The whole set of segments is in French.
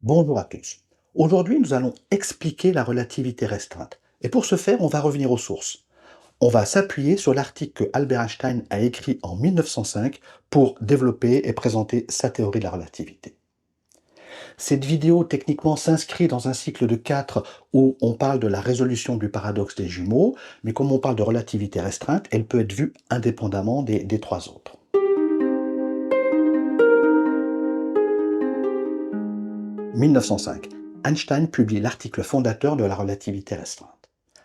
Bonjour à tous. Aujourd'hui, nous allons expliquer la relativité restreinte. Et pour ce faire, on va revenir aux sources. On va s'appuyer sur l'article que Albert Einstein a écrit en 1905 pour développer et présenter sa théorie de la relativité. Cette vidéo techniquement s'inscrit dans un cycle de 4 où on parle de la résolution du paradoxe des jumeaux, mais comme on parle de relativité restreinte, elle peut être vue indépendamment des trois autres. 1905. Einstein publie l'article fondateur de la relativité restreinte.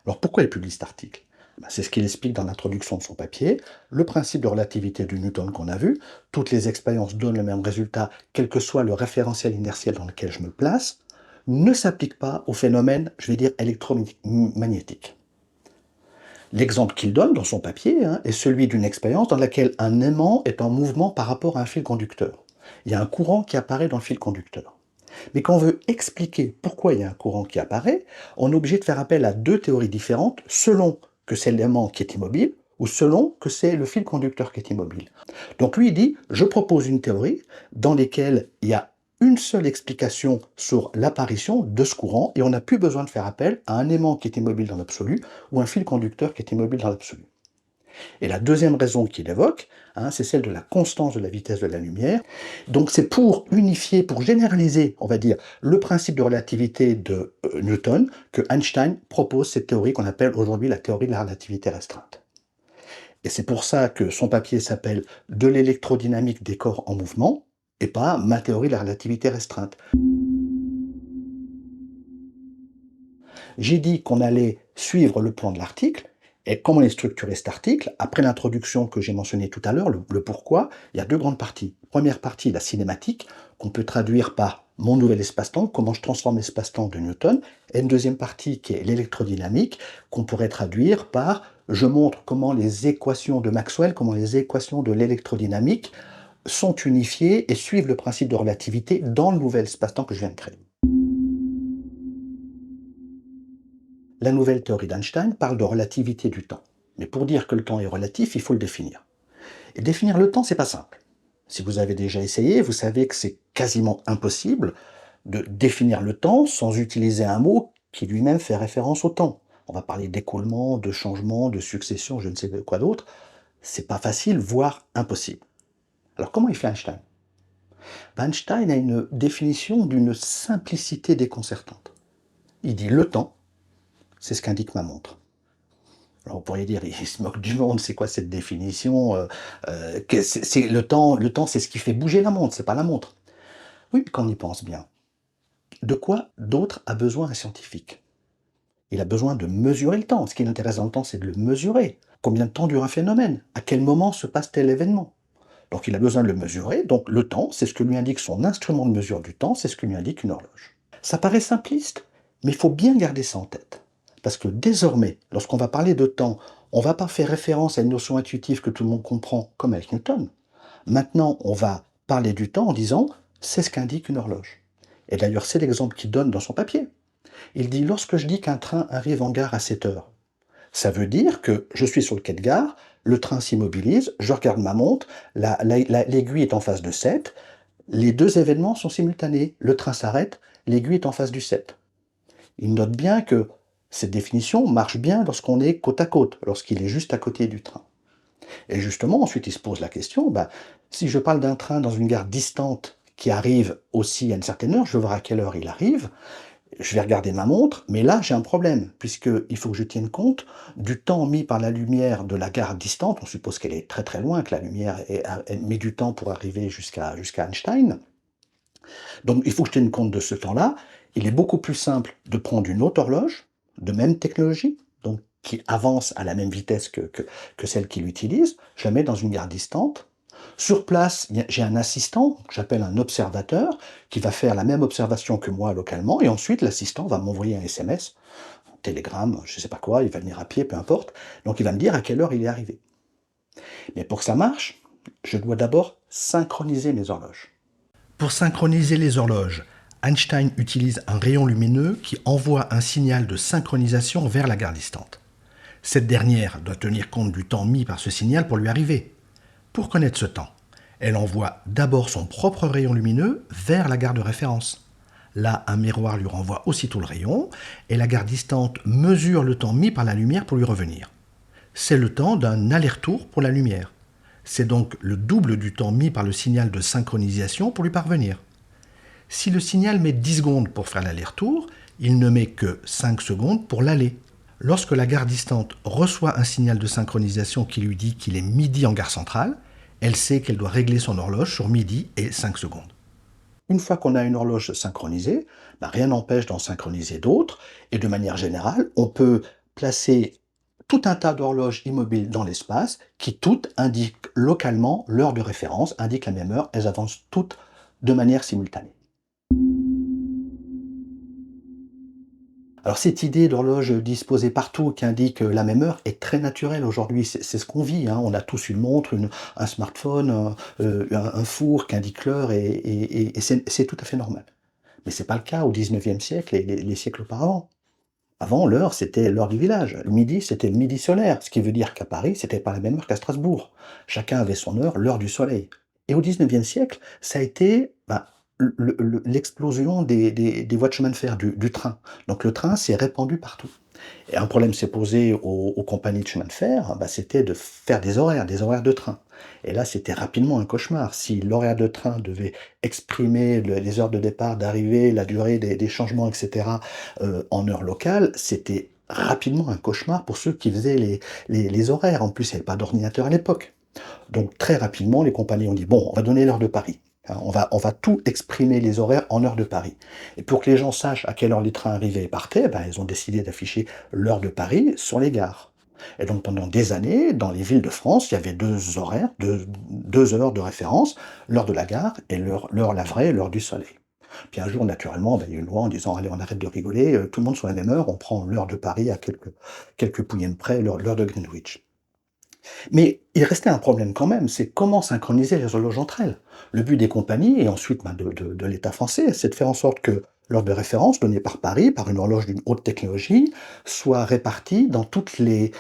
Alors pourquoi il publie cet article? C'est ce qu'il explique dans l'introduction de son papier. Le principe de relativité de Newton qu'on a vu, toutes les expériences donnent le même résultat, quel que soit le référentiel inertiel dans lequel je me place, ne s'applique pas au phénomène, je vais dire, électromagnétique. L'exemple qu'il donne dans son papier est celui d'une expérience dans laquelle un aimant est en mouvement par rapport à un fil conducteur. Il y a un courant qui apparaît dans le fil conducteur. Mais quand on veut expliquer pourquoi il y a un courant qui apparaît, on est obligé de faire appel à deux théories différentes selon que c'est l'aimant qui est immobile ou selon que c'est le fil conducteur qui est immobile. Donc lui, il dit, je propose une théorie dans laquelle il y a une seule explication sur l'apparition de ce courant et on n'a plus besoin de faire appel à un aimant qui est immobile dans l'absolu ou un fil conducteur qui est immobile dans l'absolu. Et la deuxième raison qu'il évoque, c'est celle de la constance de la vitesse de la lumière. Donc c'est pour unifier, pour généraliser, on va dire, le principe de relativité de Newton, que Einstein propose cette théorie qu'on appelle aujourd'hui la théorie de la relativité restreinte. Et c'est pour ça que son papier s'appelle « De l'électrodynamique des corps en mouvement » et pas « Ma théorie de la relativité restreinte ». J'ai dit qu'on allait suivre le plan de l'article, et comment est structuré cet article, après l'introduction que j'ai mentionnée tout à l'heure, le pourquoi, il y a deux grandes parties. Première partie, la cinématique, qu'on peut traduire par mon nouvel espace-temps, comment je transforme l'espace-temps de Newton, et une deuxième partie qui est l'électrodynamique, qu'on pourrait traduire par je montre comment les équations de Maxwell, comment les équations de l'électrodynamique sont unifiées et suivent le principe de relativité dans le nouvel espace-temps que je viens de créer. La nouvelle théorie d'Einstein parle de relativité du temps. Mais pour dire que le temps est relatif, il faut le définir. Et définir le temps, c'est pas simple. Si vous avez déjà essayé, vous savez que c'est quasiment impossible de définir le temps sans utiliser un mot qui lui-même fait référence au temps. On va parler d'écoulement, de changement, de succession, je ne sais quoi d'autre. C'est pas facile, voire impossible. Alors comment il fait Einstein? Einstein a une définition d'une simplicité déconcertante. Il dit le temps, c'est ce qu'indique ma montre. Alors, on pourrait dire, il se moque du monde, c'est quoi cette définition? Le temps, c'est ce qui fait bouger la montre, c'est pas la montre. Oui, mais quand on y pense bien, de quoi d'autre a besoin un scientifique? Il a besoin de mesurer le temps. Ce qui l'intéresse dans le temps, c'est de le mesurer. Combien de temps dure un phénomène? À quel moment se passe tel événement? Donc il a besoin de le mesurer, donc le temps, c'est ce que lui indique son instrument de mesure du temps, c'est ce que lui indique une horloge. Ça paraît simpliste, mais il faut bien garder ça en tête. Parce que désormais, lorsqu'on va parler de temps, on ne va pas faire référence à une notion intuitive que tout le monde comprend, comme avec Newton. Maintenant, on va parler du temps en disant « c'est ce qu'indique une horloge ». Et d'ailleurs, c'est l'exemple qu'il donne dans son papier. Il dit « lorsque je dis qu'un train arrive en gare à 7 heures, ça veut dire que je suis sur le quai de gare, le train s'immobilise, je regarde ma montre, l'aiguille est en face de 7, les deux événements sont simultanés. Le train s'arrête, l'aiguille est en face du 7. Il note bien que cette définition marche bien lorsqu'on est côte à côte, lorsqu'il est juste à côté du train. Et justement, ensuite, il se pose la question, si je parle d'un train dans une gare distante qui arrive aussi à une certaine heure, je veux voir à quelle heure il arrive, je vais regarder ma montre, mais là j'ai un problème, puisqu'il faut que je tienne compte du temps mis par la lumière de la gare distante. On suppose qu'elle est très très loin, que la lumière met du temps pour arriver jusqu'à Einstein. Donc il faut que je tienne compte de ce temps-là. Il est beaucoup plus simple de prendre une autre horloge, de même technologie, donc qui avance à la même vitesse que celle qu'il utilise. Je la mets dans une gare distante. Sur place, j'ai un assistant, que j'appelle un observateur, qui va faire la même observation que moi localement, et ensuite l'assistant va m'envoyer un SMS, un télégramme, je ne sais pas quoi, il va venir à pied, peu importe, donc il va me dire à quelle heure il est arrivé. Mais pour que ça marche, je dois d'abord synchroniser mes horloges. Pour synchroniser les horloges, Einstein utilise un rayon lumineux qui envoie un signal de synchronisation vers la gare distante. Cette dernière doit tenir compte du temps mis par ce signal pour lui arriver. Pour connaître ce temps, elle envoie d'abord son propre rayon lumineux vers la gare de référence. Là, un miroir lui renvoie aussitôt le rayon, et la garde distante mesure le temps mis par la lumière pour lui revenir. C'est le temps d'un aller-retour pour la lumière. C'est donc le double du temps mis par le signal de synchronisation pour lui parvenir. Si le signal met 10 secondes pour faire l'aller-retour, il ne met que 5 secondes pour l'aller. Lorsque la gare distante reçoit un signal de synchronisation qui lui dit qu'il est midi en gare centrale, elle sait qu'elle doit régler son horloge sur midi et 5 secondes. Une fois qu'on a une horloge synchronisée, rien n'empêche d'en synchroniser d'autres, et de manière générale, on peut placer tout un tas d'horloges immobiles dans l'espace qui toutes indiquent localement l'heure de référence, indiquent la même heure, elles avancent toutes de manière simultanée. Alors cette idée d'horloge disposée partout qui indique la même heure est très naturelle aujourd'hui, c'est ce qu'on vit, hein. On a tous une montre, un smartphone, un four qui indique l'heure et c'est tout à fait normal. Mais c'est pas le cas au 19e siècle et les siècles auparavant. Avant, l'heure, c'était l'heure du village. Le midi, c'était le midi solaire, ce qui veut dire qu'à Paris, c'était pas la même heure qu'à Strasbourg. Chacun avait son heure, l'heure du soleil. Et au 19e siècle, ça a été l'explosion des voies de chemin de fer, du train. Donc le train s'est répandu partout. Et un problème s'est posé aux compagnies de chemin de fer, c'était de faire des horaires de train. Et là, c'était rapidement un cauchemar. Si l'horaire de train devait exprimer les heures de départ, d'arrivée, la durée des changements, etc., en heure locale, c'était rapidement un cauchemar pour ceux qui faisaient les horaires. En plus, il n'y avait pas d'ordinateur à l'époque. Donc très rapidement, les compagnies ont dit, bon, on va donner l'heure de Paris. Hein, on va tout exprimer les horaires en heure de Paris. Et pour que les gens sachent à quelle heure les trains arrivaient et partaient, ils ont décidé d'afficher l'heure de Paris sur les gares. Et donc pendant des années, dans les villes de France, il y avait deux horaires, deux heures de référence, l'heure de la gare et l'heure la vraie, l'heure du soleil. Puis un jour, naturellement, il y a eu une loi en disant, allez, on arrête de rigoler, tout le monde sur la même heure, on prend l'heure de Paris à quelques pouillèmes près, l'heure de Greenwich. Mais il restait un problème quand même, c'est comment synchroniser les horloges entre elles. Le but des compagnies, et ensuite de l'État français, c'est de faire en sorte que l'heure de référence donnée par Paris, par une horloge d'une haute technologie, soit répartie dans toutes les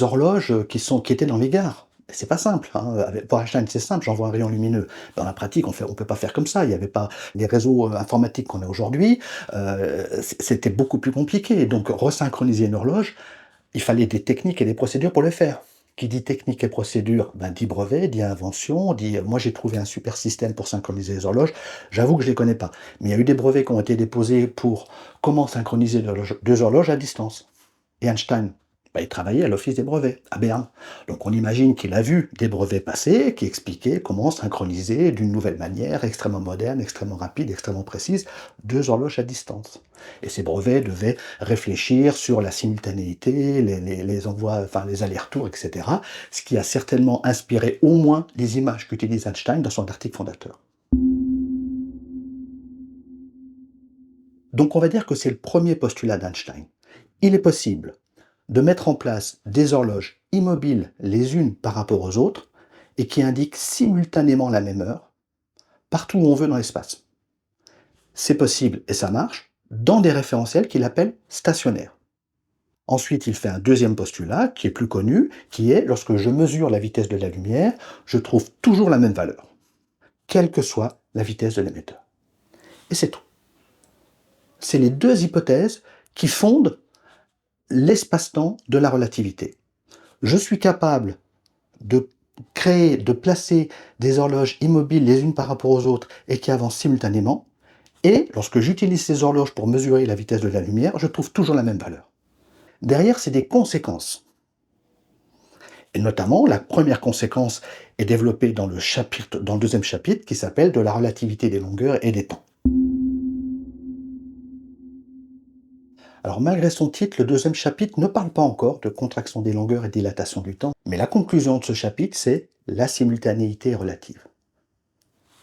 horloges qui étaient dans les gares. C'est pas simple, hein. Pour Einstein, c'est simple, j'envoie un rayon lumineux. Dans la pratique, on peut pas faire comme ça. Il n'y avait pas les réseaux informatiques qu'on a aujourd'hui. C'était beaucoup plus compliqué. Donc, resynchroniser une horloge, il fallait des techniques et des procédures pour le faire. Qui dit technique et procédure, dit brevet, dit invention, dit moi j'ai trouvé un super système pour synchroniser les horloges. J'avoue que je ne les connais pas. Mais il y a eu des brevets qui ont été déposés pour comment synchroniser deux horloges à distance. Et Einstein, il travaillait à l'Office des brevets, à Berne. Donc on imagine qu'il a vu des brevets passer qui expliquaient comment synchroniser d'une nouvelle manière, extrêmement moderne, extrêmement rapide, extrêmement précise, deux horloges à distance. Et ces brevets devaient réfléchir sur la simultanéité, les envois, les allers-retours, etc. Ce qui a certainement inspiré au moins les images qu'utilise Einstein dans son article fondateur. Donc on va dire que c'est le premier postulat d'Einstein. Il est possible de mettre en place des horloges immobiles les unes par rapport aux autres et qui indiquent simultanément la même heure partout où on veut dans l'espace. C'est possible et ça marche dans des référentiels qu'il appelle stationnaires. Ensuite, il fait un deuxième postulat qui est plus connu, qui est lorsque je mesure la vitesse de la lumière, je trouve toujours la même valeur, quelle que soit la vitesse de l'émetteur. Et c'est tout. C'est les deux hypothèses qui fondent l'espace-temps de la relativité. Je suis capable de créer, de placer des horloges immobiles les unes par rapport aux autres et qui avancent simultanément. Et lorsque j'utilise ces horloges pour mesurer la vitesse de la lumière, je trouve toujours la même valeur. Derrière, c'est des conséquences. Et notamment, la première conséquence est développée dans le deuxième chapitre qui s'appelle de la relativité des longueurs et des temps. Alors malgré son titre, le deuxième chapitre ne parle pas encore de contraction des longueurs et dilatation du temps, mais la conclusion de ce chapitre, c'est la simultanéité relative.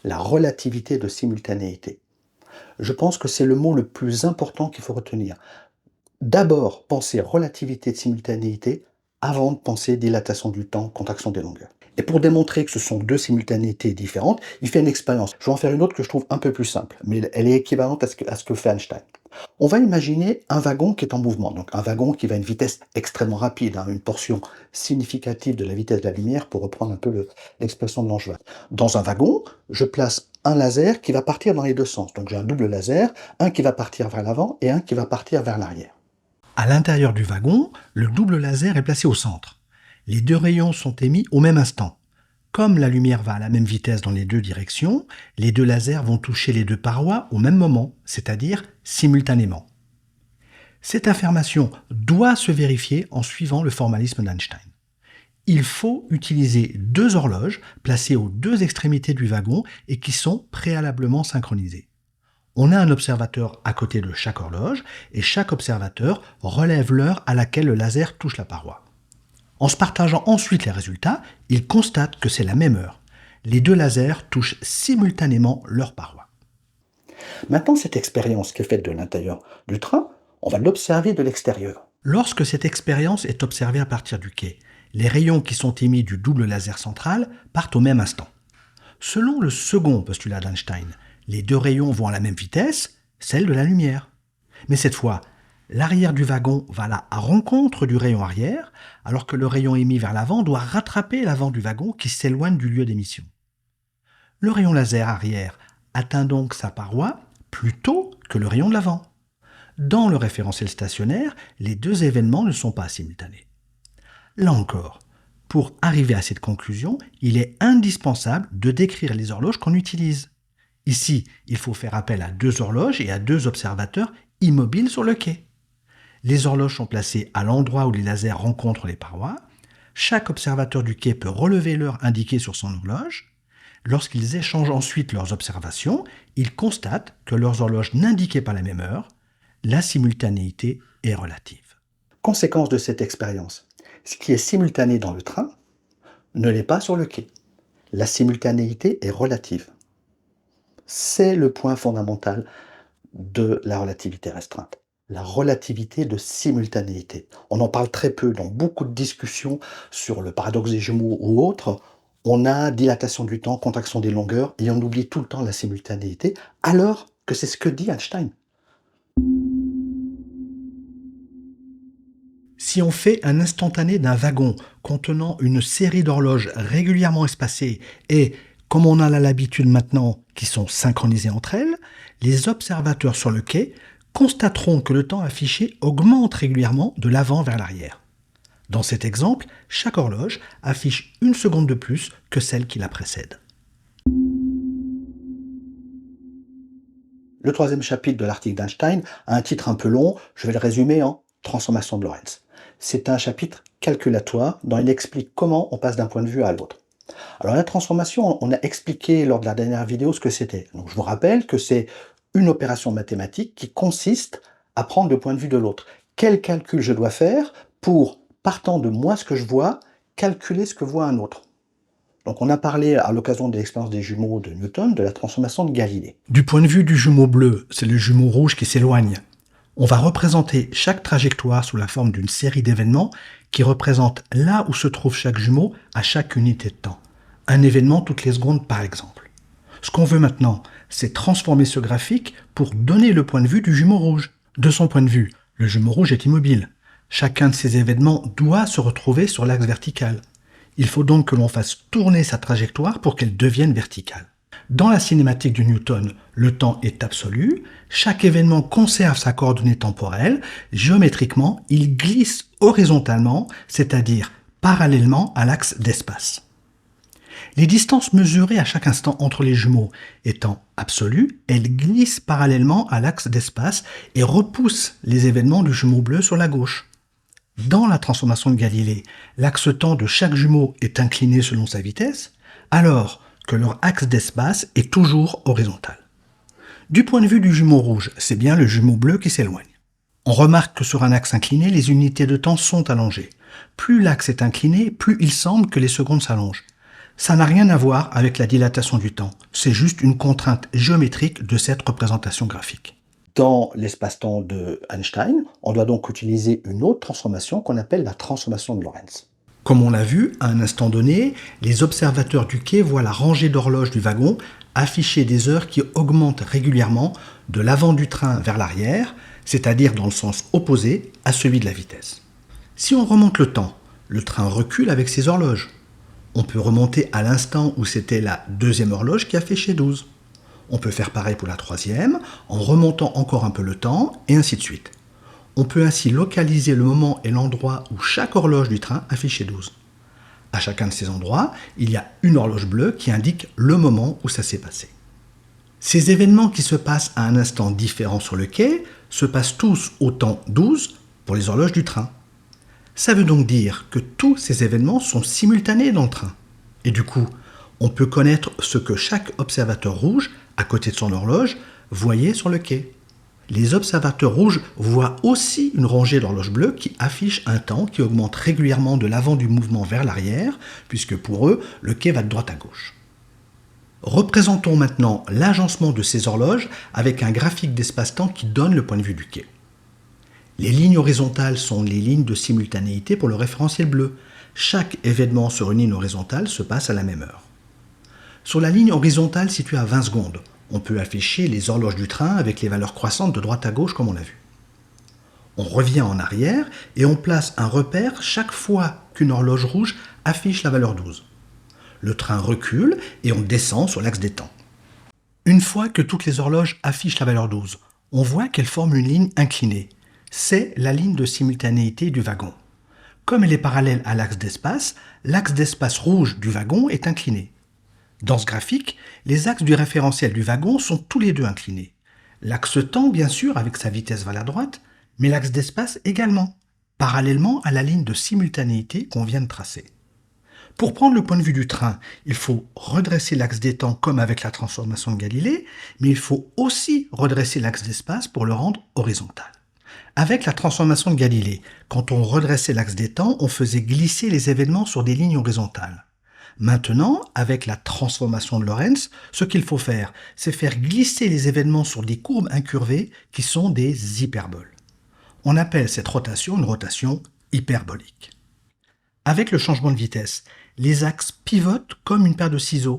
La relativité de simultanéité. Je pense que c'est le mot le plus important qu'il faut retenir. D'abord, penser relativité de simultanéité avant de penser dilatation du temps, contraction des longueurs. Et pour démontrer que ce sont deux simultanéités différentes, il fait une expérience. Je vais en faire une autre que je trouve un peu plus simple, mais elle est équivalente à ce que fait Einstein. On va imaginer un wagon qui est en mouvement, donc un wagon qui va à une vitesse extrêmement rapide, hein, une portion significative de la vitesse de la lumière, pour reprendre un peu l'expression de Langevin. Dans un wagon, je place un laser qui va partir dans les deux sens. Donc j'ai un double laser, un qui va partir vers l'avant et un qui va partir vers l'arrière. À l'intérieur du wagon, le double laser est placé au centre. Les deux rayons sont émis au même instant. Comme la lumière va à la même vitesse dans les deux directions, les deux lasers vont toucher les deux parois au même moment, c'est-à-dire simultanément. Cette affirmation doit se vérifier en suivant le formalisme d'Einstein. Il faut utiliser deux horloges placées aux deux extrémités du wagon et qui sont préalablement synchronisées. On a un observateur à côté de chaque horloge et chaque observateur relève l'heure à laquelle le laser touche la paroi. En se partageant ensuite les résultats, ils constatent que c'est la même heure. Les deux lasers touchent simultanément leur paroi. Maintenant, cette expérience qui est faite de l'intérieur du train, on va l'observer de l'extérieur. Lorsque cette expérience est observée à partir du quai, les rayons qui sont émis du double laser central partent au même instant. Selon le second postulat d'Einstein, les deux rayons vont à la même vitesse, celle de la lumière. Mais cette fois, l'arrière du wagon va à la rencontre du rayon arrière, alors que le rayon émis vers l'avant doit rattraper l'avant du wagon qui s'éloigne du lieu d'émission. Le rayon laser arrière atteint donc sa paroi plus tôt que le rayon de l'avant. Dans le référentiel stationnaire, les deux événements ne sont pas simultanés. Là encore, pour arriver à cette conclusion, il est indispensable de décrire les horloges qu'on utilise. Ici, il faut faire appel à deux horloges et à deux observateurs immobiles sur le quai. Les horloges sont placées à l'endroit où les lasers rencontrent les parois. Chaque observateur du quai peut relever l'heure indiquée sur son horloge. Lorsqu'ils échangent ensuite leurs observations, ils constatent que leurs horloges n'indiquaient pas la même heure. La simultanéité est relative. Conséquence de cette expérience, ce qui est simultané dans le train ne l'est pas sur le quai. La simultanéité est relative. C'est le point fondamental de la relativité restreinte. La relativité de simultanéité. On en parle très peu dans beaucoup de discussions sur le paradoxe des jumeaux ou autres. On a dilatation du temps, contraction des longueurs, et on oublie tout le temps la simultanéité, alors que c'est ce que dit Einstein. Si on fait un instantané d'un wagon contenant une série d'horloges régulièrement espacées et, comme on a l'habitude maintenant, qui sont synchronisées entre elles, les observateurs sur le quai constateront que le temps affiché augmente régulièrement de l'avant vers l'arrière. Dans cet exemple, chaque horloge affiche 1 seconde de plus que celle qui la précède. Le troisième chapitre de l'article d'Einstein a un titre un peu long, je vais le résumer en transformation de Lorentz. C'est un chapitre calculatoire dont il explique comment on passe d'un point de vue à l'autre. Alors la transformation, on a expliqué lors de la dernière vidéo ce que c'était. Donc je vous rappelle que c'est une opération mathématique qui consiste à prendre le point de vue de l'autre. Quel calcul je dois faire pour, partant de moi ce que je vois, calculer ce que voit un autre. Donc on a parlé à l'occasion de l'expérience des jumeaux de Newton de la transformation de Galilée. Du point de vue du jumeau bleu, c'est le jumeau rouge qui s'éloigne. On va représenter chaque trajectoire sous la forme d'une série d'événements qui représentent là où se trouve chaque jumeau à chaque unité de temps. Un événement toutes les secondes par exemple. Ce qu'on veut maintenant, c'est transformer ce graphique pour donner le point de vue du jumeau rouge. De son point de vue, le jumeau rouge est immobile. Chacun de ces événements doit se retrouver sur l'axe vertical. Il faut donc que l'on fasse tourner sa trajectoire pour qu'elle devienne verticale. Dans la cinématique de Newton, le temps est absolu, chaque événement conserve sa coordonnée temporelle, géométriquement, il glisse horizontalement, c'est-à-dire parallèlement à l'axe d'espace. Les distances mesurées à chaque instant entre les jumeaux étant absolues, elles glissent parallèlement à l'axe d'espace et repoussent les événements du jumeau bleu sur la gauche. Dans la transformation de Galilée, l'axe temps de chaque jumeau est incliné selon sa vitesse, alors que leur axe d'espace est toujours horizontal. Du point de vue du jumeau rouge, c'est bien le jumeau bleu qui s'éloigne. On remarque que sur un axe incliné, les unités de temps sont allongées. Plus l'axe est incliné, plus il semble que les secondes s'allongent. Ça n'a rien à voir avec la dilatation du temps, c'est juste une contrainte géométrique de cette représentation graphique. Dans l'espace-temps de Einstein, on doit donc utiliser une autre transformation qu'on appelle la transformation de Lorentz. Comme on l'a vu, à un instant donné, les observateurs du quai voient la rangée d'horloges du wagon afficher des heures qui augmentent régulièrement de l'avant du train vers l'arrière, c'est-à-dire dans le sens opposé à celui de la vitesse. Si on remonte le temps, le train recule avec ses horloges. On peut remonter à l'instant où c'était la deuxième horloge qui affichait 12. On peut faire pareil pour la troisième, en remontant encore un peu le temps, et ainsi de suite. On peut ainsi localiser le moment et l'endroit où chaque horloge du train affichait 12. À chacun de ces endroits, il y a une horloge bleue qui indique le moment où ça s'est passé. Ces événements qui se passent à un instant différent sur le quai se passent tous au temps 12 pour les horloges du train. Ça veut donc dire que tous ces événements sont simultanés dans le train. Et du coup, on peut connaître ce que chaque observateur rouge, à côté de son horloge, voyait sur le quai. Les observateurs rouges voient aussi une rangée d'horloges bleues qui affiche un temps qui augmente régulièrement de l'avant du mouvement vers l'arrière, puisque pour eux, le quai va de droite à gauche. Représentons maintenant l'agencement de ces horloges avec un graphique d'espace-temps qui donne le point de vue du quai. Les lignes horizontales sont les lignes de simultanéité pour le référentiel bleu. Chaque événement sur une ligne horizontale se passe à la même heure. Sur la ligne horizontale située à 20 secondes, on peut afficher les horloges du train avec les valeurs croissantes de droite à gauche comme on l'a vu. On revient en arrière et on place un repère chaque fois qu'une horloge rouge affiche la valeur 12. Le train recule et on descend sur l'axe des temps. Une fois que toutes les horloges affichent la valeur 12, on voit qu'elles forment une ligne inclinée. C'est la ligne de simultanéité du wagon. Comme elle est parallèle à l'axe d'espace rouge du wagon est incliné. Dans ce graphique, les axes du référentiel du wagon sont tous les deux inclinés. L'axe temps, bien sûr, avec sa vitesse vers la droite, mais l'axe d'espace également, parallèlement à la ligne de simultanéité qu'on vient de tracer. Pour prendre le point de vue du train, il faut redresser l'axe des temps comme avec la transformation de Galilée, mais il faut aussi redresser l'axe d'espace pour le rendre horizontal. Avec la transformation de Galilée, quand on redressait l'axe des temps, on faisait glisser les événements sur des lignes horizontales. Maintenant, avec la transformation de Lorentz, ce qu'il faut faire, c'est faire glisser les événements sur des courbes incurvées qui sont des hyperboles. On appelle cette rotation une rotation hyperbolique. Avec le changement de vitesse, les axes pivotent comme une paire de ciseaux.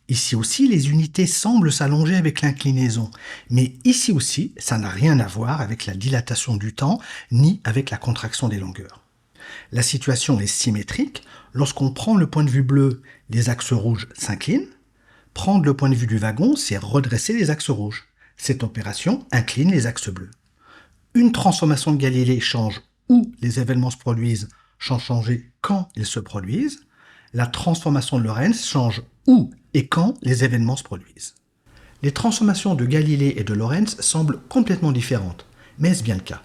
Ici aussi, les unités semblent s'allonger avec l'inclinaison, mais ici aussi, ça n'a rien à voir avec la dilatation du temps ni avec la contraction des longueurs. La situation est symétrique. Lorsqu'on prend le point de vue bleu, les axes rouges s'inclinent. Prendre le point de vue du wagon, c'est redresser les axes rouges. Cette opération incline les axes bleus. Une transformation de Galilée change où les événements se produisent, sans changer quand ils se produisent. La transformation de Lorentz change où et quand les événements se produisent. Les transformations de Galilée et de Lorentz semblent complètement différentes, mais est-ce bien le cas?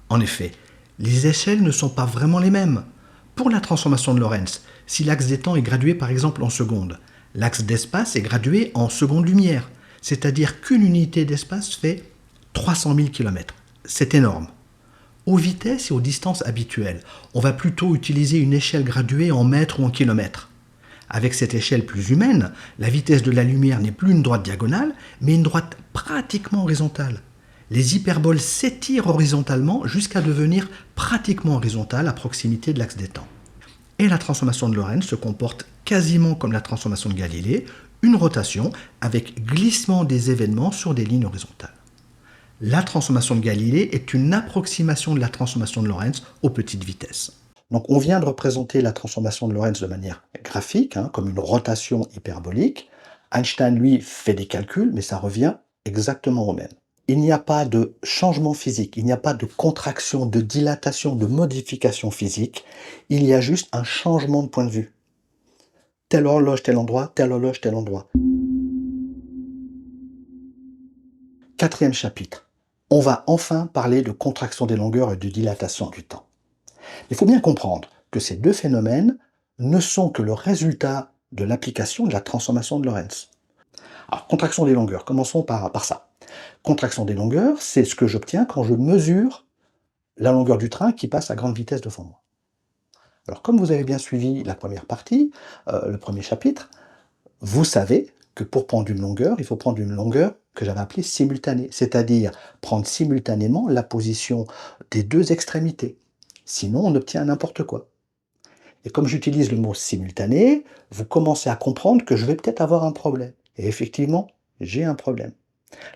En effet, les échelles ne sont pas vraiment les mêmes. Pour la transformation de Lorentz, si l'axe des temps est gradué par exemple en secondes, l'axe d'espace est gradué en secondes-lumière, c'est-à-dire qu'une unité d'espace fait 300 000 km. C'est énorme. Aux vitesses et aux distances habituelles, on va plutôt utiliser une échelle graduée en mètres ou en kilomètres. Avec cette échelle plus humaine, la vitesse de la lumière n'est plus une droite diagonale, mais une droite pratiquement horizontale. Les hyperboles s'étirent horizontalement jusqu'à devenir pratiquement horizontales à proximité de l'axe des temps. Et la transformation de Lorentz se comporte quasiment comme la transformation de Galilée, une rotation avec glissement des événements sur des lignes horizontales. La transformation de Galilée est une approximation de la transformation de Lorentz aux petites vitesses. Donc on vient de représenter la transformation de Lorentz de manière graphique, comme une rotation hyperbolique. Einstein, lui, fait des calculs, mais ça revient exactement au même. Il n'y a pas de changement physique, il n'y a pas de contraction, de dilatation, de modification physique. Il y a juste un changement de point de vue. Telle horloge, tel endroit, telle horloge, tel endroit. 4e chapitre. On va enfin parler de contraction des longueurs et de dilatation du temps. Il faut bien comprendre que ces deux phénomènes ne sont que le résultat de l'application de la transformation de Lorentz. Alors, contraction des longueurs, commençons par ça. Contraction des longueurs, c'est ce que j'obtiens quand je mesure la longueur du train qui passe à grande vitesse devant moi. Alors, comme vous avez bien suivi la première partie, le premier chapitre, vous savez que pour prendre une longueur, il faut prendre une longueur que j'avais appelée simultanée, c'est-à-dire prendre simultanément la position des deux extrémités. Sinon, on obtient n'importe quoi. Et comme j'utilise le mot simultané, vous commencez à comprendre que je vais peut-être avoir un problème. Et effectivement, j'ai un problème.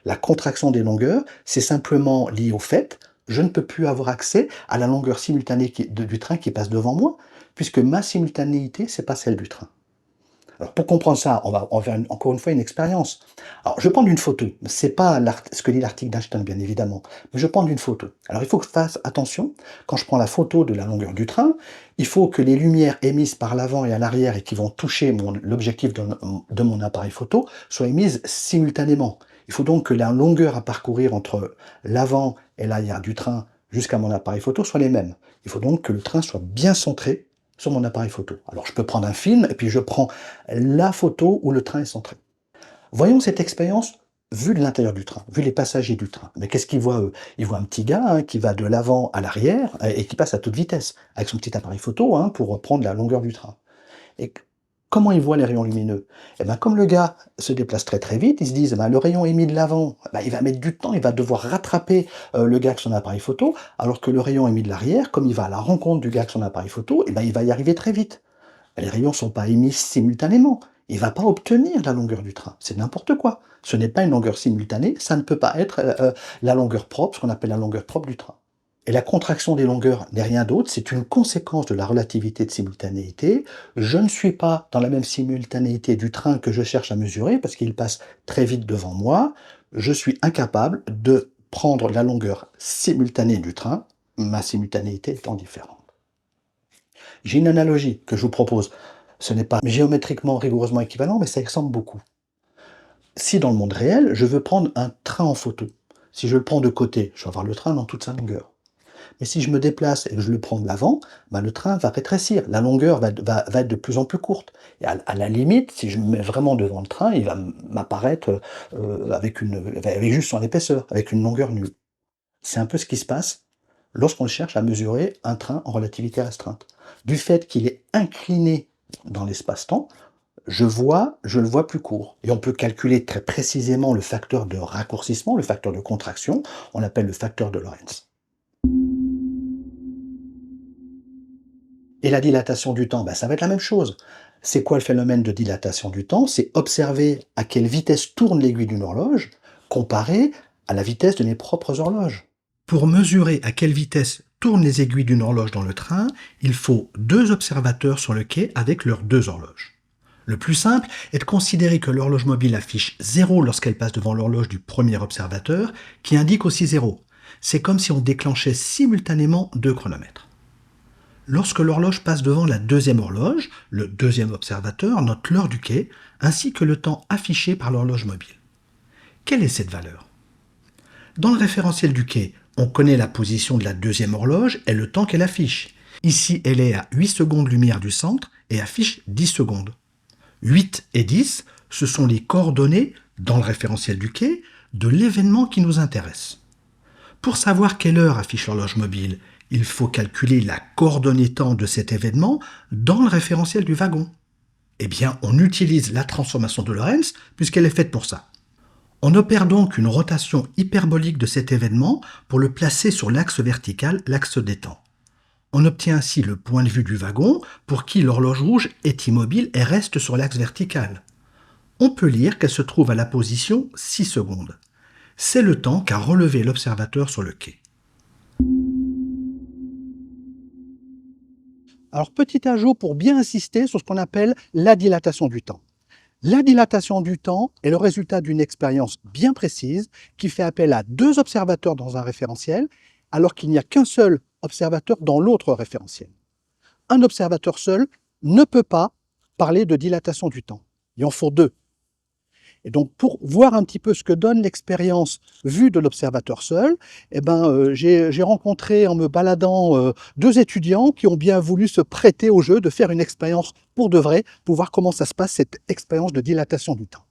La contraction des longueurs, c'est simplement lié au fait je ne peux plus avoir accès à la longueur simultanée du train qui passe devant moi, puisque ma simultanéité, c'est pas celle du train. Alors pour comprendre ça, on va faire encore une fois une expérience. Alors je vais prendre une photo. C'est pas ce que dit l'article d'Einstein, bien évidemment, mais je vais prendre une photo. Alors il faut que je fasse attention, quand je prends la photo de la longueur du train, il faut que les lumières émises par l'avant et à l'arrière et qui vont toucher l'objectif de mon appareil photo soient émises simultanément. Il faut donc que la longueur à parcourir entre l'avant et l'arrière du train jusqu'à mon appareil photo soient les mêmes. Il faut donc que le train soit bien centré sur mon appareil photo. Alors je peux prendre un film et puis je prends la photo où le train est centré. Voyons cette expérience vue de l'intérieur du train, vue les passagers du train. Mais qu'est-ce qu'ils voient eux? Ils voient un petit gars qui va de l'avant à l'arrière et qui passe à toute vitesse avec son petit appareil photo pour prendre la longueur du train. Et comment ils voient les rayons lumineux? Eh bien, comme le gars se déplace très très vite, ils se disent le rayon émis de l'avant, il va mettre du temps, il va devoir rattraper le gars avec son appareil photo, alors que le rayon émis de l'arrière, comme il va à la rencontre du gars avec son appareil photo, il va y arriver très vite. Les rayons ne sont pas émis simultanément. Il ne va pas obtenir la longueur du train. C'est n'importe quoi. Ce n'est pas une longueur simultanée, ça ne peut pas être la longueur propre, ce qu'on appelle la longueur propre du train. Et la contraction des longueurs n'est rien d'autre, c'est une conséquence de la relativité de simultanéité. Je ne suis pas dans la même simultanéité du train que je cherche à mesurer, parce qu'il passe très vite devant moi. Je suis incapable de prendre la longueur simultanée du train, ma simultanéité étant différente. J'ai une analogie que je vous propose. Ce n'est pas géométriquement rigoureusement équivalent, mais ça ressemble beaucoup. Si dans le monde réel, je veux prendre un train en photo, si je le prends de côté, je vais avoir le train dans toute sa longueur. Mais si je me déplace et que je le prends de l'avant, le train va rétrécir, la longueur va être de plus en plus courte. Et à la limite, si je me mets vraiment devant le train, il va m'apparaître avec juste son épaisseur, avec une longueur nulle. C'est un peu ce qui se passe lorsqu'on cherche à mesurer un train en relativité restreinte. Du fait qu'il est incliné dans l'espace-temps, je le vois plus court. Et on peut calculer très précisément le facteur de raccourcissement, le facteur de contraction, on l'appelle le facteur de Lorentz. Et la dilatation du temps, ça va être la même chose. C'est quoi le phénomène de dilatation du temps? C'est observer à quelle vitesse tourne l'aiguille d'une horloge comparée à la vitesse de mes propres horloges. Pour mesurer à quelle vitesse tournent les aiguilles d'une horloge dans le train, il faut 2 observateurs sur le quai avec leurs 2 horloges. Le plus simple est de considérer que l'horloge mobile affiche 0 lorsqu'elle passe devant l'horloge du premier observateur, qui indique aussi 0. C'est comme si on déclenchait simultanément 2 chronomètres. Lorsque l'horloge passe devant la deuxième horloge, le deuxième observateur note l'heure du quai, ainsi que le temps affiché par l'horloge mobile. Quelle est cette valeur? Dans le référentiel du quai, on connaît la position de la deuxième horloge et le temps qu'elle affiche. Ici, elle est à 8 secondes lumière du centre et affiche 10 secondes. 8 et 10, ce sont les coordonnées, dans le référentiel du quai, de l'événement qui nous intéresse. Pour savoir quelle heure affiche l'horloge mobile, il faut calculer la coordonnée temps de cet événement dans le référentiel du wagon. Eh bien, on utilise la transformation de Lorentz puisqu'elle est faite pour ça. On opère donc une rotation hyperbolique de cet événement pour le placer sur l'axe vertical, l'axe des temps. On obtient ainsi le point de vue du wagon pour qui l'horloge rouge est immobile et reste sur l'axe vertical. On peut lire qu'elle se trouve à la position 6 secondes. C'est le temps qu'a relevé l'observateur sur le quai. Alors, petit ajout pour bien insister sur ce qu'on appelle la dilatation du temps. La dilatation du temps est le résultat d'une expérience bien précise qui fait appel à 2 observateurs dans un référentiel, alors qu'il n'y a qu'un seul observateur dans l'autre référentiel. Un observateur seul ne peut pas parler de dilatation du temps. Il en faut 2. Et donc, pour voir un petit peu ce que donne l'expérience vue de l'observateur seul, j'ai rencontré en me baladant 2 étudiants qui ont bien voulu se prêter au jeu de faire une expérience pour de vrai, pour voir comment ça se passe, cette expérience de dilatation du temps.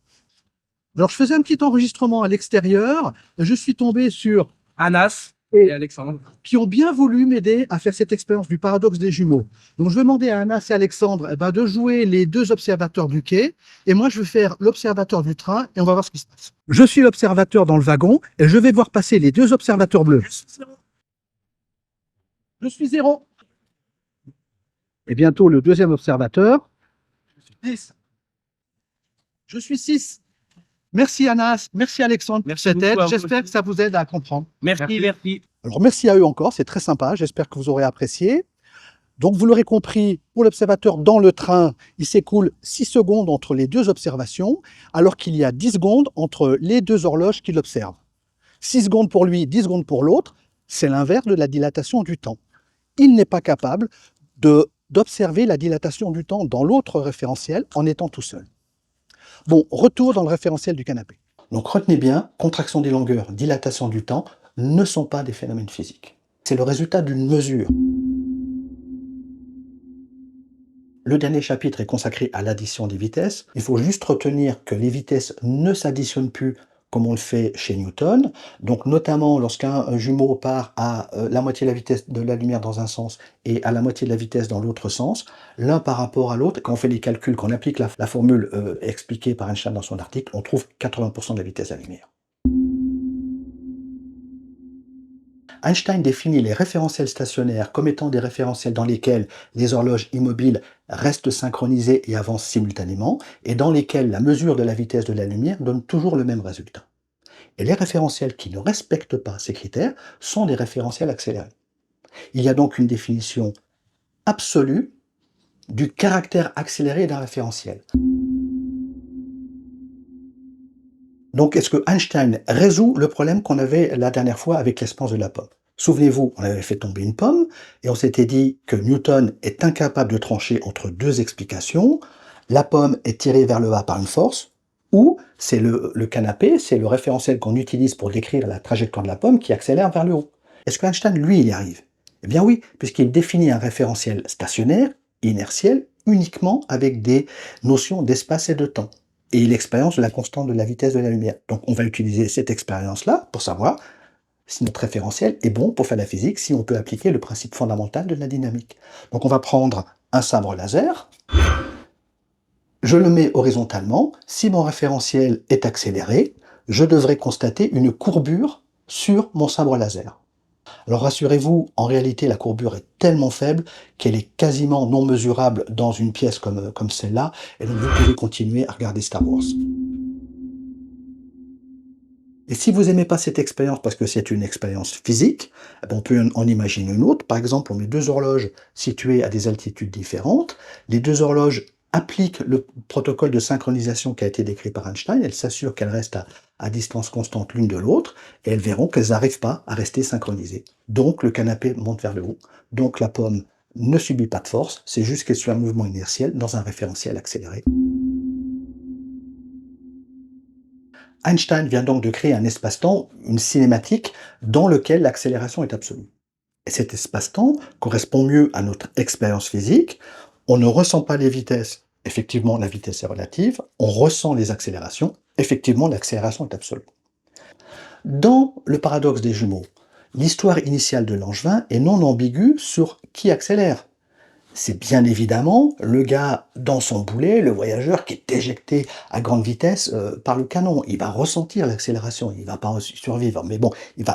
Alors, je faisais un petit enregistrement à l'extérieur, je suis tombé sur Anas et Alexandre, qui ont bien voulu m'aider à faire cette expérience du paradoxe des jumeaux. Donc, je vais demander à Anas et Alexandre de jouer les 2 observateurs du quai, et moi, je vais faire l'observateur du train, et on va voir ce qui se passe. Je suis l'observateur dans le wagon, et je vais voir passer les 2 observateurs bleus. Je suis 0. Et bientôt le deuxième observateur. 10. Je suis 6. Merci Anas, merci Alexandre Merci pour cette aide. beaucoup à vous J'espère aussi. que ça vous aide à comprendre. Merci. Alors merci à eux encore, c'est très sympa, j'espère que vous aurez apprécié. Donc vous l'aurez compris, pour l'observateur dans le train, il s'écoule 6 secondes entre les deux observations, alors qu'il y a 10 secondes entre les deux horloges qu'il observe. 6 secondes pour lui, 10 secondes pour l'autre, c'est l'inverse de la dilatation du temps. Il n'est pas capable d'observer la dilatation du temps dans l'autre référentiel en étant tout seul. Bon, retour dans le référentiel du canapé. Donc retenez bien, contraction des longueurs, dilatation du temps ne sont pas des phénomènes physiques. C'est le résultat d'une mesure. Le dernier chapitre est consacré à l'addition des vitesses. Il faut juste retenir que les vitesses ne s'additionnent plus comme on le fait chez Newton. Donc notamment lorsqu'un jumeau part à la moitié de la vitesse de la lumière dans un sens et à la moitié de la vitesse dans l'autre sens, l'un par rapport à l'autre, quand on fait les calculs, qu'on applique la formule expliquée par Einstein dans son article, on trouve 80% de la vitesse de la lumière. Einstein définit les référentiels stationnaires comme étant des référentiels dans lesquels les horloges immobiles restent synchronisées et avancent simultanément, et dans lesquels la mesure de la vitesse de la lumière donne toujours le même résultat. Et les référentiels qui ne respectent pas ces critères sont des référentiels accélérés. Il y a donc une définition absolue du caractère accéléré d'un référentiel. Donc, est-ce que Einstein résout le problème qu'on avait la dernière fois avec l'espérance de la pomme? Souvenez-vous, on avait fait tomber une pomme et on s'était dit que Newton est incapable de trancher entre deux explications. La pomme est tirée vers le bas par une force, ou c'est le canapé, c'est le référentiel qu'on utilise pour décrire la trajectoire de la pomme qui accélère vers le haut. Est-ce que Einstein, lui, il y arrive? Eh bien oui, puisqu'il définit un référentiel stationnaire, inertiel, uniquement avec des notions d'espace et de temps. Et l'expérience de la constante de la vitesse de la lumière. Donc on va utiliser cette expérience-là pour savoir si notre référentiel est bon pour faire de la physique, si on peut appliquer le principe fondamental de la dynamique. Donc on va prendre un sabre laser, je le mets horizontalement, si mon référentiel est accéléré, je devrais constater une courbure sur mon sabre laser. Alors rassurez-vous, en réalité la courbure est tellement faible qu'elle est quasiment non mesurable dans une pièce comme celle-là, et donc vous pouvez continuer à regarder Star Wars. Et si vous n'aimez pas cette expérience parce que c'est une expérience physique, on peut en imaginer une autre. Par exemple, on met deux horloges situées à des altitudes différentes. Les deux horloges appliquent le protocole de synchronisation qui a été décrit par Einstein. Elles s'assurent qu'elles restent à distance constante l'une de l'autre et elles verront qu'elles n'arrivent pas à rester synchronisées. Donc le canapé monte vers le haut. Donc la pomme ne subit pas de force, c'est juste qu'elle suit un mouvement inertiel dans un référentiel accéléré. Einstein vient donc de créer un espace-temps, une cinématique, dans lequel l'accélération est absolue. Et cet espace-temps correspond mieux à notre expérience physique. On ne ressent pas les vitesses. Effectivement, la vitesse est relative. On ressent les accélérations. Effectivement, l'accélération est absolue. Dans le paradoxe des jumeaux, l'histoire initiale de Langevin est non ambiguë sur qui accélère. C'est bien évidemment le gars dans son boulet, le voyageur qui est éjecté à grande vitesse par le canon. Il va ressentir l'accélération, il va pas survivre, mais bon,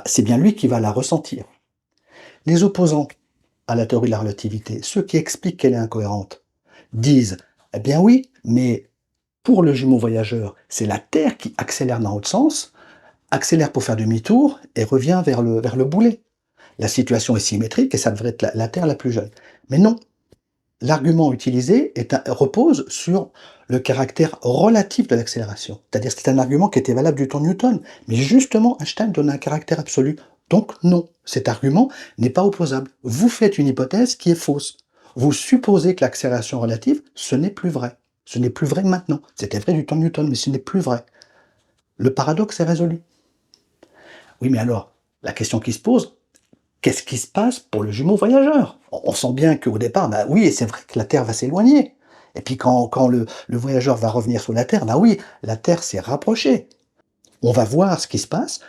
c'est bien lui qui va la ressentir. Les opposants à la théorie de la relativité, ceux qui expliquent qu'elle est incohérente, disent « Eh bien oui, mais pour le jumeau voyageur, c'est la Terre qui accélère dans l'autre sens, accélère pour faire demi-tour et revient vers le boulet. La situation est symétrique et ça devrait être la Terre la plus jeune. » Mais non. L'argument utilisé repose sur le caractère relatif de l'accélération. C'est-à-dire que c'est un argument qui était valable du temps de Newton. Mais justement, Einstein donne un caractère absolu. Donc non, cet argument n'est pas opposable. Vous faites une hypothèse qui est fausse. Vous supposez que l'accélération relative, ce n'est plus vrai. Ce n'est plus vrai maintenant. C'était vrai du temps de Newton, mais ce n'est plus vrai. Le paradoxe est résolu. Oui, mais alors, la question qui se pose, qu'est-ce qui se passe pour le jumeau voyageur? On sent bien qu'au départ, bah oui, c'est vrai que la Terre va s'éloigner. Et puis quand le voyageur va revenir sur la Terre, bah oui, la Terre s'est rapprochée. On va voir ce qui se passe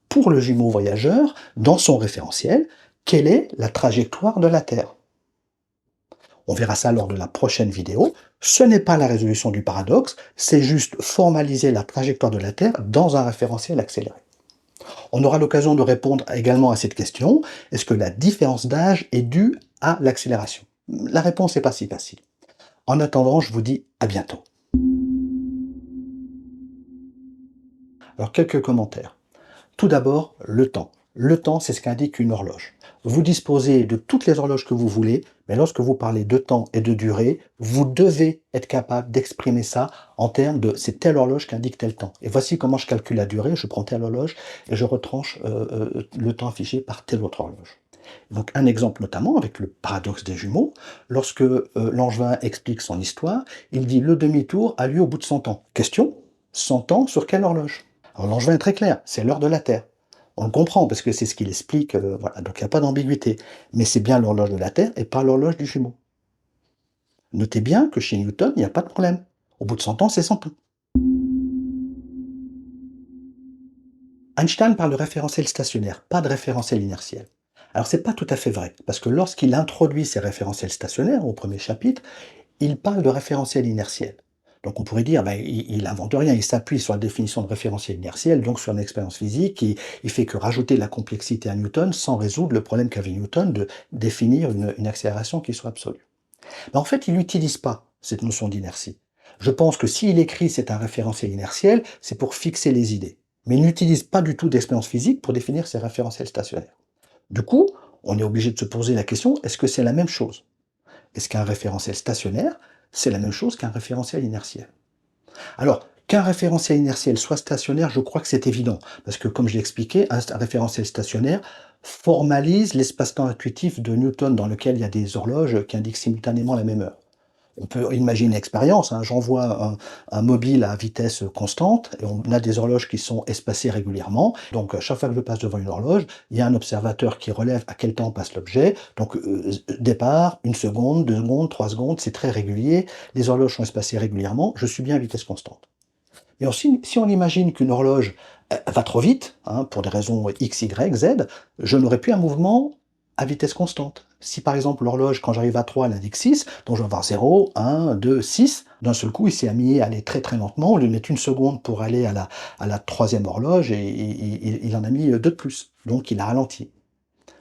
pour le jumeau voyageur dans son référentiel. Quelle est la trajectoire de la Terre? On verra ça lors de la prochaine vidéo. Ce n'est pas la résolution du paradoxe, c'est juste formaliser la trajectoire de la Terre dans un référentiel accéléré. On aura l'occasion de répondre également à cette question. Est-ce que la différence d'âge est due à l'accélération? La réponse n'est pas si facile. En attendant, je vous dis à bientôt. Alors, quelques commentaires. Tout d'abord, le temps. Le temps, c'est ce qu'indique une horloge. Vous disposez de toutes les horloges que vous voulez, mais lorsque vous parlez de temps et de durée, vous devez être capable d'exprimer ça en termes de c'est telle horloge qui indique tel temps. Et voici comment je calcule la durée, je prends telle horloge et je retranche le temps affiché par telle autre horloge. Donc un exemple notamment avec le paradoxe des jumeaux, lorsque Langevin explique son histoire, il dit le demi-tour a lieu au bout de 100 ans. Question, 100 ans sur quelle horloge? Alors Langevin est très clair, c'est l'heure de la Terre. On le comprend parce que c'est ce qu'il explique, voilà, donc il n'y a pas d'ambiguïté. Mais c'est bien l'horloge de la Terre et pas l'horloge du jumeau. Notez bien que chez Newton, il n'y a pas de problème. Au bout de 100 ans, c'est 100 ans. Einstein parle de référentiel stationnaire, pas de référentiel inertiel. Alors c'est pas tout à fait vrai, parce que lorsqu'il introduit ces référentiels stationnaires au premier chapitre, il parle de référentiel inertiel. Donc on pourrait dire, ben, il n'invente rien, il s'appuie sur la définition de référentiel inertiel, donc sur une expérience physique, il fait que rajouter de la complexité à Newton sans résoudre le problème qu'avait Newton de définir une accélération qui soit absolue. Mais en fait, il n'utilise pas cette notion d'inertie. Je pense que s'il écrit c'est un référentiel inertiel, c'est pour fixer les idées. Mais il n'utilise pas du tout d'expérience physique pour définir ces référentiels stationnaires. Du coup, on est obligé de se poser la question, est-ce que c'est la même chose? Est-ce qu'un référentiel stationnaire, c'est la même chose qu'un référentiel inertiel? Alors, qu'un référentiel inertiel soit stationnaire, je crois que c'est évident, parce que comme je l'ai expliqué, un référentiel stationnaire formalise l'espace-temps intuitif de Newton dans lequel il y a des horloges qui indiquent simultanément la même heure. On peut imaginer une expérience, hein. J'envoie un mobile à vitesse constante et on a des horloges qui sont espacées régulièrement. Donc chaque fois que je passe devant une horloge, il y a un observateur qui relève à quel temps passe l'objet. Donc départ, 1 seconde, 2 secondes, 3 secondes, c'est très régulier. Les horloges sont espacées régulièrement, je suis bien à vitesse constante. Et aussi, si on imagine qu'une horloge va trop vite, hein, pour des raisons X, Y, Z, je n'aurai plus un mouvement à vitesse constante. Si par exemple l'horloge, quand j'arrive à 3, elle indique 6, donc je vais avoir 0, 1, 2, 6, d'un seul coup il s'est mis à aller très très lentement, au lieu de mettre 1 seconde pour aller à la troisième horloge, et il en a mis 2 de plus, donc il a ralenti.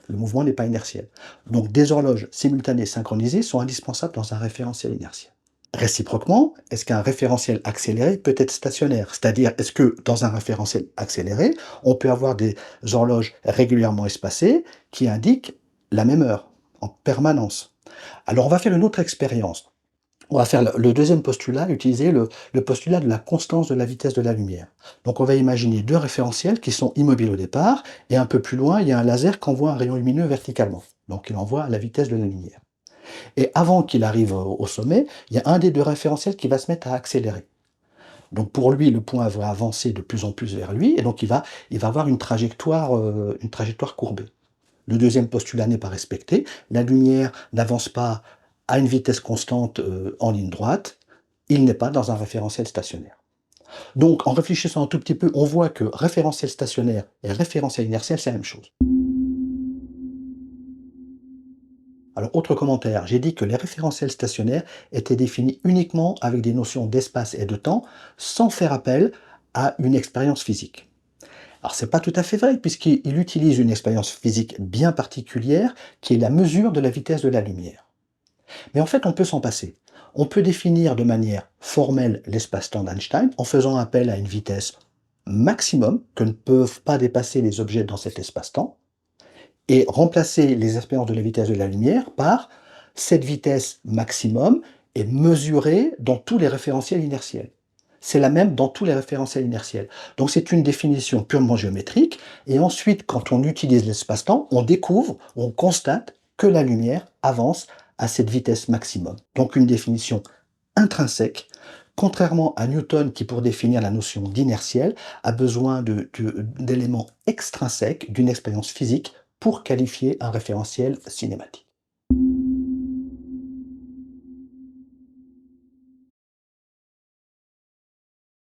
Le mouvement n'est pas inertiel. Donc des horloges simultanées synchronisées sont indispensables dans un référentiel inertiel. Réciproquement, est-ce qu'un référentiel accéléré peut être stationnaire? C'est-à-dire, est-ce que dans un référentiel accéléré, on peut avoir des horloges régulièrement espacées qui indiquent la même heure, en permanence? Alors, on va faire une autre expérience. On va faire le deuxième postulat, utiliser le postulat de la constance de la vitesse de la lumière. Donc, on va imaginer deux référentiels qui sont immobiles au départ, et un peu plus loin, il y a un laser qui envoie un rayon lumineux verticalement. Donc, il envoie à la vitesse de la lumière. Et avant qu'il arrive au sommet, il y a un des deux référentiels qui va se mettre à accélérer. Donc pour lui, le point va avancer de plus en plus vers lui, et donc il va avoir une trajectoire courbée. Le deuxième postulat n'est pas respecté, la lumière n'avance pas à une vitesse constante en ligne droite, il n'est pas dans un référentiel stationnaire. Donc en réfléchissant un tout petit peu, on voit que référentiel stationnaire et référentiel inertiel, c'est la même chose. Alors, autre commentaire, j'ai dit que les référentiels stationnaires étaient définis uniquement avec des notions d'espace et de temps, sans faire appel à une expérience physique. Alors, c'est pas tout à fait vrai, puisqu'il utilise une expérience physique bien particulière, qui est la mesure de la vitesse de la lumière. Mais en fait, on peut s'en passer. On peut définir de manière formelle l'espace-temps d'Einstein en faisant appel à une vitesse maximum que ne peuvent pas dépasser les objets dans cet espace-temps, et remplacer les expériences de la vitesse de la lumière par cette vitesse maximum est mesurée dans tous les référentiels inertiels. C'est la même dans tous les référentiels inertiels. Donc c'est une définition purement géométrique, et ensuite, quand on utilise l'espace-temps, on découvre, on constate que la lumière avance à cette vitesse maximum. Donc une définition intrinsèque, contrairement à Newton qui, pour définir la notion d'inertiel, a besoin d'éléments extrinsèques d'une expérience physique pour qualifier un référentiel cinématique.